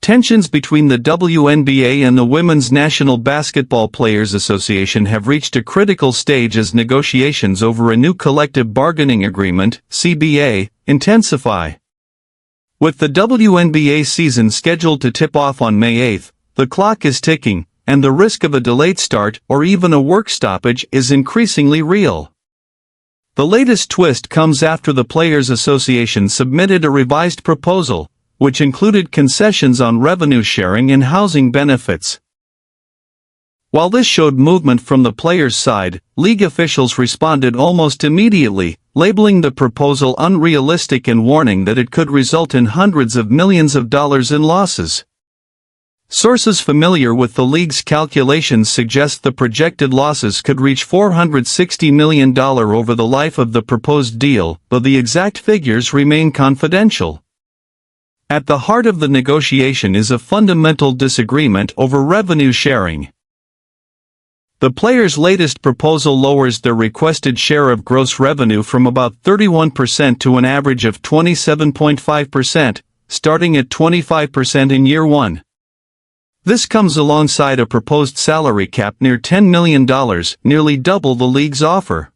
Tensions between the WNBA and the Women's National Basketball Players Association have reached a critical stage as negotiations over a new collective bargaining agreement, CBA, intensify. With the WNBA season scheduled to tip off on May 8, the clock is ticking, and the risk of a delayed start or even a work stoppage is increasingly real. The latest twist comes after the Players Association submitted a revised proposal, which included concessions on revenue sharing and housing benefits. While this showed movement from the players' side, league officials responded almost immediately, labeling the proposal unrealistic and warning that it could result in hundreds of millions of dollars in losses. Sources familiar with the league's calculations suggest the projected losses could reach $460 million over the life of the proposed deal, though the exact figures remain confidential. At the heart of the negotiation is a fundamental disagreement over revenue sharing. The players' latest proposal lowers their requested share of gross revenue from about 31% to an average of 27.5%, starting at 25% in year one. This comes alongside a proposed salary cap near $10 million, nearly double the league's offer.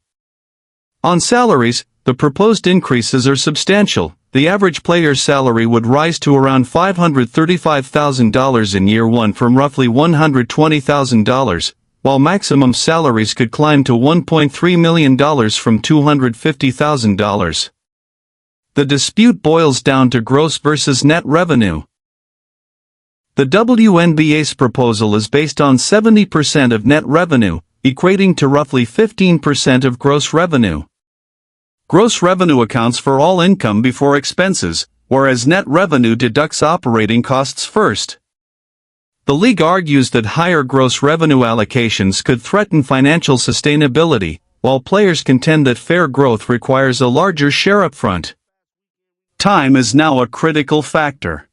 On salaries, the proposed increases are substantial. The average player's salary would rise to around $535,000 in year one from roughly $120,000, while maximum salaries could climb to $1.3 million from $250,000. The dispute boils down to gross versus net revenue. The WNBA's proposal is based on 70% of net revenue, equating to roughly 15% of gross revenue. Gross revenue accounts for all income before expenses, whereas net revenue deducts operating costs first. The league argues that higher gross revenue allocations could threaten financial sustainability, while players contend that fair growth requires a larger share upfront. Time is now a critical factor.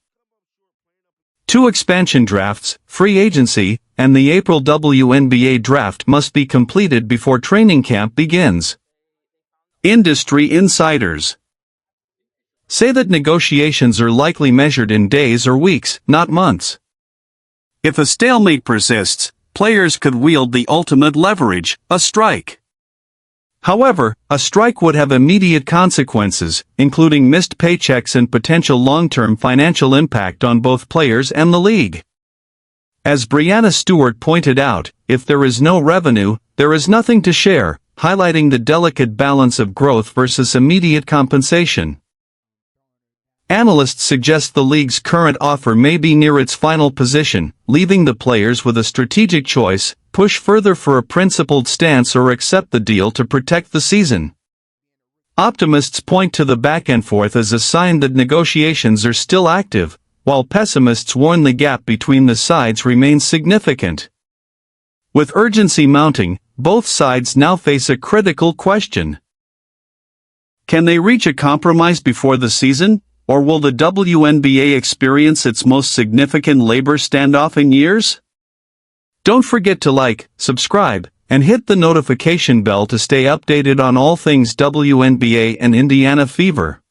2 expansion drafts, free agency, and the April WNBA draft must be completed before training camp begins. Industry insiders say that negotiations are likely measured in days or weeks, not months. If a stalemate persists, players could wield the ultimate leverage, a strike. However, a strike would have immediate consequences, including missed paychecks and potential long-term financial impact on both players and the league. As Brianna Stewart pointed out, if there is no revenue, there is nothing to share, highlighting the delicate balance of growth versus immediate compensation. Analysts suggest the league's current offer may be near its final position, leaving the players with a strategic choice: push further for a principled stance or accept the deal to protect the season. Optimists point to the back-and-forth as a sign that negotiations are still active, while pessimists warn the gap between the sides remains significant. With urgency mounting, both sides now face a critical question. Can they reach a compromise before the season, or will the WNBA experience its most significant labor standoff in years? Don't forget to like, subscribe, and hit the notification bell to stay updated on all things WNBA and Indiana Fever.